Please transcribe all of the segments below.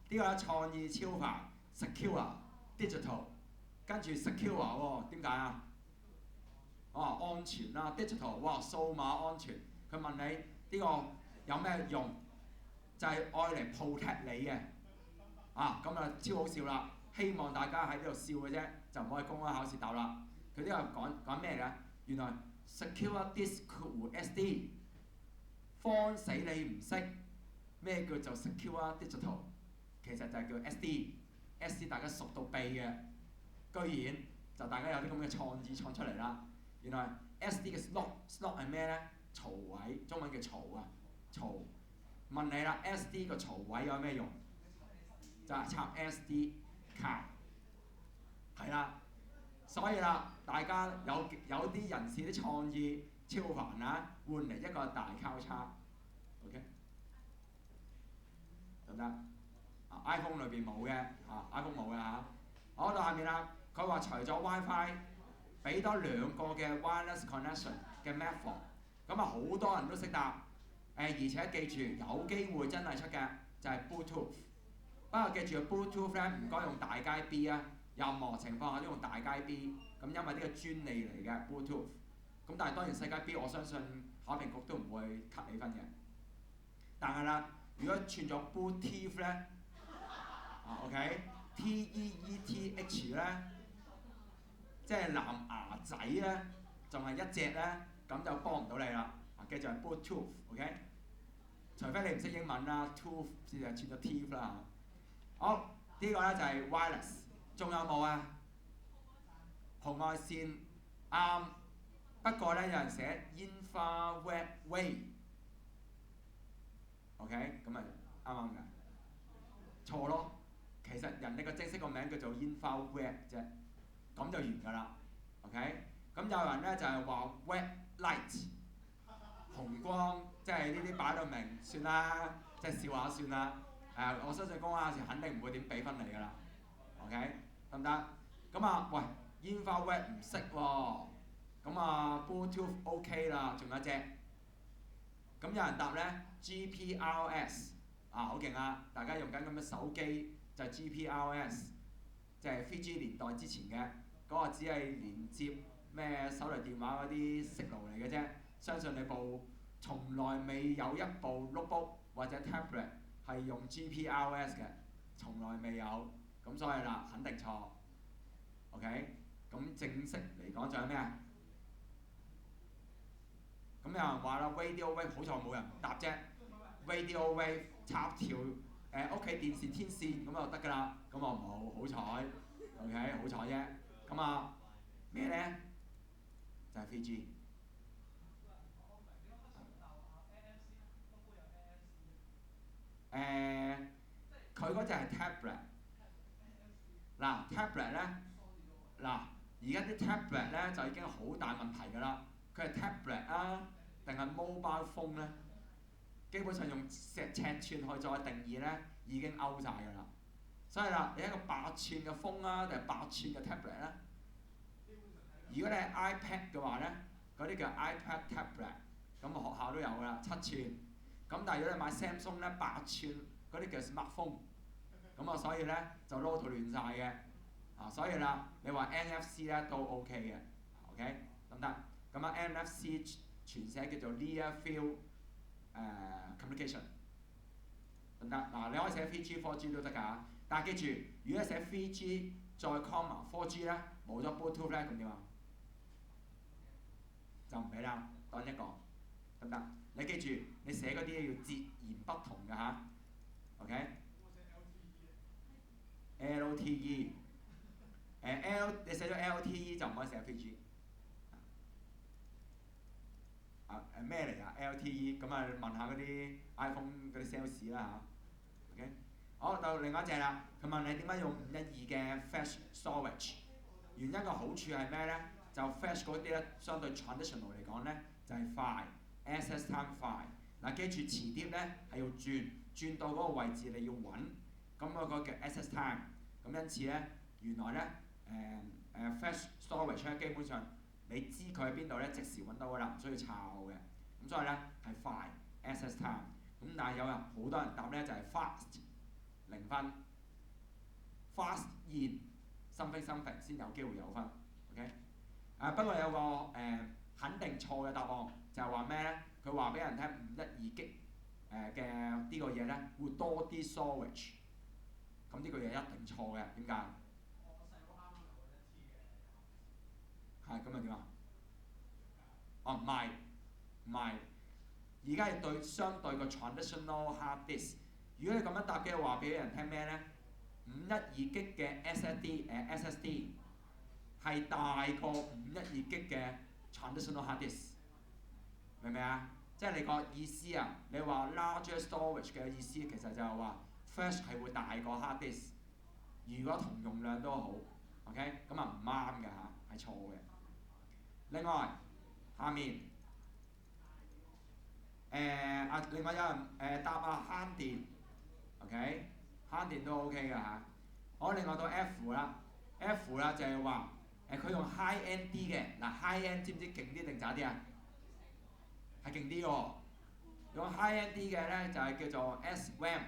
呢個咧創意超凡 secure digital， 跟住 secure 喎，點解啊？安全啦 digital， 哇數碼安全。佢問你呢個有咩用？就係愛嚟 protect 你嘅。咁啊超好笑啦！希望大家喺呢度笑嘅啫，就唔可以公開考試答啦。佢呢個講咩嘅？原來 secure disk with SD， 慌死你唔識咩叫做 secure digital， 其實就係叫 SD。SD 大家熟到痹嘅，居然就大家有啲咁嘅創意創出嚟啦。原來 SD 嘅 slot 係咩呢？槽位，中文叫槽啊，槽。問你啦 ，SD 個槽位有咩用？就係插 SD 卡，係啦。所以啦，大家有啲人士啲創意超凡啊，換嚟一個大交叉 ，OK， 得唔得？iPhone 裏邊冇嘅，iPhone 冇嘅嚇。好，到下面啦，佢話除咗 WiFi， 俾多2個嘅 wireless connection 嘅 method， 咁啊好多人都識答。而且記住有機會真係出嘅就係 Bluetooth。不過記住 Bluetooth 咧唔該用大街 B 啊，任何情況下都用大街 B。咁因為呢個專利嚟嘅 Bluetooth。咁但係當然世界 B 我相信考評局都唔會 cut 你分嘅。但係啦，如果串咗 Bluetooth 咧，OK，TEETH 咧，即係藍牙仔咧，仲係一隻咧，咁就幫唔到你啦。記住係 Bluetooth，OK？除非你唔識英文啦 ，tooth 先係串咗 teeth 啦。好，呢個咧就係 wireless， 仲有冇啊？紅外線啱，不過咧有人寫 infrared wave，OK？ 咁咪啱啱㗎？錯咯，其實人哋個正式個名叫做 infrared 啫，咁就完㗎啦。OK？ 咁有人咧就係話 red light。紅光即係呢啲擺到明算啦，即係笑下算啦。我相信公開考試肯定唔會點俾分你㗎啦。OK， 得唔得？咁啊，喂 ，infrared 唔識喎。咁啊 ，Bluetooth OK 啦，仲有一隻。咁有人答咧 GPRS， 好勁啊！大家用緊咁嘅手機就係 GPRS， 即係 3G 年代之前嘅嗰個，只係連接咩手提電話嗰啲息路嚟嘅啫。相信你部從來未有一部 notebook 或者 tablet 係用 GPRS 嘅，從來未有。咁所以啦，肯定錯。OK， 咁正式嚟講仲有咩啊？咁有人話啦 ，radio wave 好彩冇人答啫。radio wave 插條屋企電視天線咁就得㗎啦。咁我冇，好彩。OK， 好彩啫。咁啊咩咧？就係 3G。佢嗰隻係 tablet。嗱 tablet 咧，嗱而家啲 tablet 咧就已經好大問題㗎啦。佢係 tablet 啊，定係 mobile phone 咧？基本上用尺寸去再定義咧，已經 out 晒㗎啦。所以啦，你一個8寸嘅 phone 啊，定係8寸嘅 tablet 咧？如果你係 iPad 嘅話咧，嗰啲叫 iPad tablet， 咁學校都有㗎啦，7寸。咁但係如果你買 Samsung 咧8寸嗰啲叫 smartphone， 咁啊所以咧就撈到亂晒嘅。所以啦，你話 NFC 咧都 OK 嘅 ，OK 得唔得？咁啊 NFC 全寫叫做 Near Field Communication， 得唔得？你可以寫 3G、4G 都得㗎。但係記住，如果你寫 3G 再 comma 4G 咧，冇咗 Bluetooth 咧，咁點啊？就唔俾啦，當一個，得唔得？你記住，你寫嗰啲嘢要截然不同㗎嚇。OK？LTE， 你寫咗 LTE 就唔可以寫 3G。咩嚟㗎 LTE？ 咁啊問下嗰啲 iPhone 嗰啲 sales 啦嚇。OK？ 好，到另外一隻啦。佢問你點解用512嘅 Flash Storage？ 原因個好處係咩咧？就 Flash 嗰啲咧，相對 traditional 嚟講咧，就係快 ，access time 快。記住磁碟咧係要轉到嗰個位置你要揾，咁嗰個叫 access time。咁因此咧，原來咧Flash Storage 咧基本上你知佢喺邊度咧，即時揾到㗎啦，唔需要抄嘅。咁所以咧係快 access time。咁但係有人好多人答咧就係 fast 0分，fast in something something 先有機會有分。OK？不過有個肯定錯嘅答案，就係話咩咧？佢話俾人聽512G嘅呢個嘢咧會多啲 storage， 咁呢個嘢一定錯嘅。點解？係咁又點啊？哦，唔係，而家係相對個 traditional hard disk。如果你咁樣答嘅話，俾人聽咩咧？512G嘅 SSD 係大過512G嘅 traditional hard disk， 明唔明啊？即係你個意思啊？你話 larger storage 嘅意思其實就係話 flash 係會大過 hard disk， 如果同容量都好 ，OK？ 咁啊唔啱嘅嚇，係錯嘅。另外下面另外有人答慳電 ，OK？ 慳電都 OK 嘅嚇。好，另外到 F 啦就係話佢用 high end 啲嘅。嗱 high end 知唔知勁啲定渣啲啊？係勁啲喎。用 high end 啲嘅咧就係叫做 SRAM，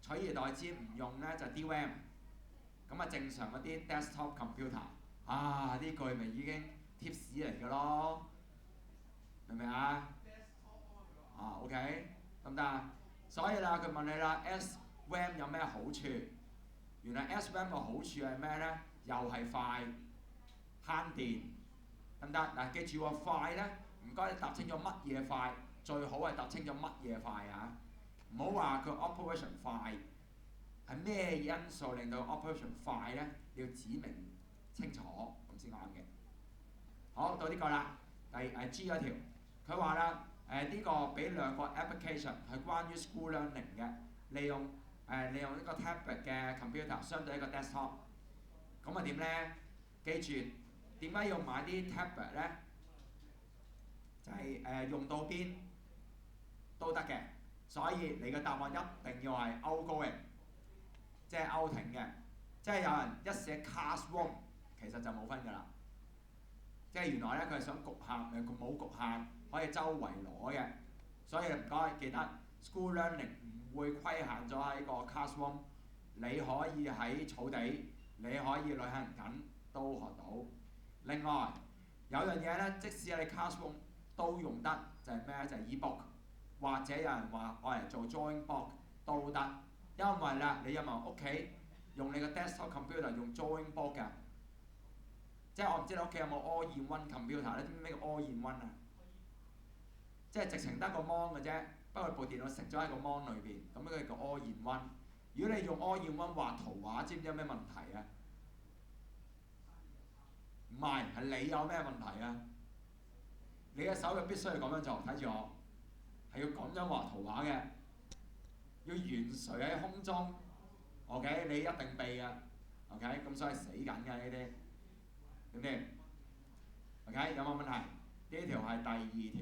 取而代之唔用咧就 DRAM。咁啊正常嗰啲 desktop computer 呢句咪已經貼士嚟嘅咯，明唔明啊？OK， 得唔得啊？所以啦，佢問你啦 ，SRAM 有咩好處？原來 SRAM 個好處係咩咧？又係快，慳電，得唔得？嗱，記住喎，快咧，唔該你答清楚乜嘢快，最好係答清楚乜嘢快啊！唔好話佢 operation 快，係咩因素令到 operation 快咧？你要指明清楚咁先啱嘅。好，到呢個啦，G 嗰條，佢話啦，呢個俾兩個 application 係關於 school learning 嘅，利用呢個 tablet 嘅 computer 相對一個 desktop， 咁啊點咧？記住點解要買啲 tablet 咧？就係用到邊都得嘅，所以你嘅答案一定要係 outgoing， 即係 outing 嘅，即係有人一寫 classroom 其實就冇分㗎啦。即係原來咧佢係想局限，佢冇局限，可以周圍攞嘅。所以唔該記得 school learning 唔會規限咗喺個 classroom， 你可以喺草地，你可以旅行緊都學到。另外有樣嘢咧，即使喺 classroom 都用得，就係咩咧？就係 e-book， 或者有人話愛嚟做 drawing book 都得，因為啦你有冇屋企用你個 desktop computer 用 drawing book 㗎？即係我唔知你屋企有冇 all-in-one computer 咧？知唔知咩叫 all-in-one 啊？即係直情得個 mon 嘅啫，不過部電腦食咗喺個 mon 裏邊，咁佢叫 all-in-one。如果你用 all-in-one 畫圖畫，知唔知有咩問題啊？唔係，係你有咩問題啊？你嘅手就必須係咁樣做，睇住我，係要咁樣畫圖畫嘅，要懸垂喺空中 ，OK？ 你一定避嘅 ，OK？ 咁所以死緊嘅呢啲，點？OK？ 有冇問題？呢條係第2條。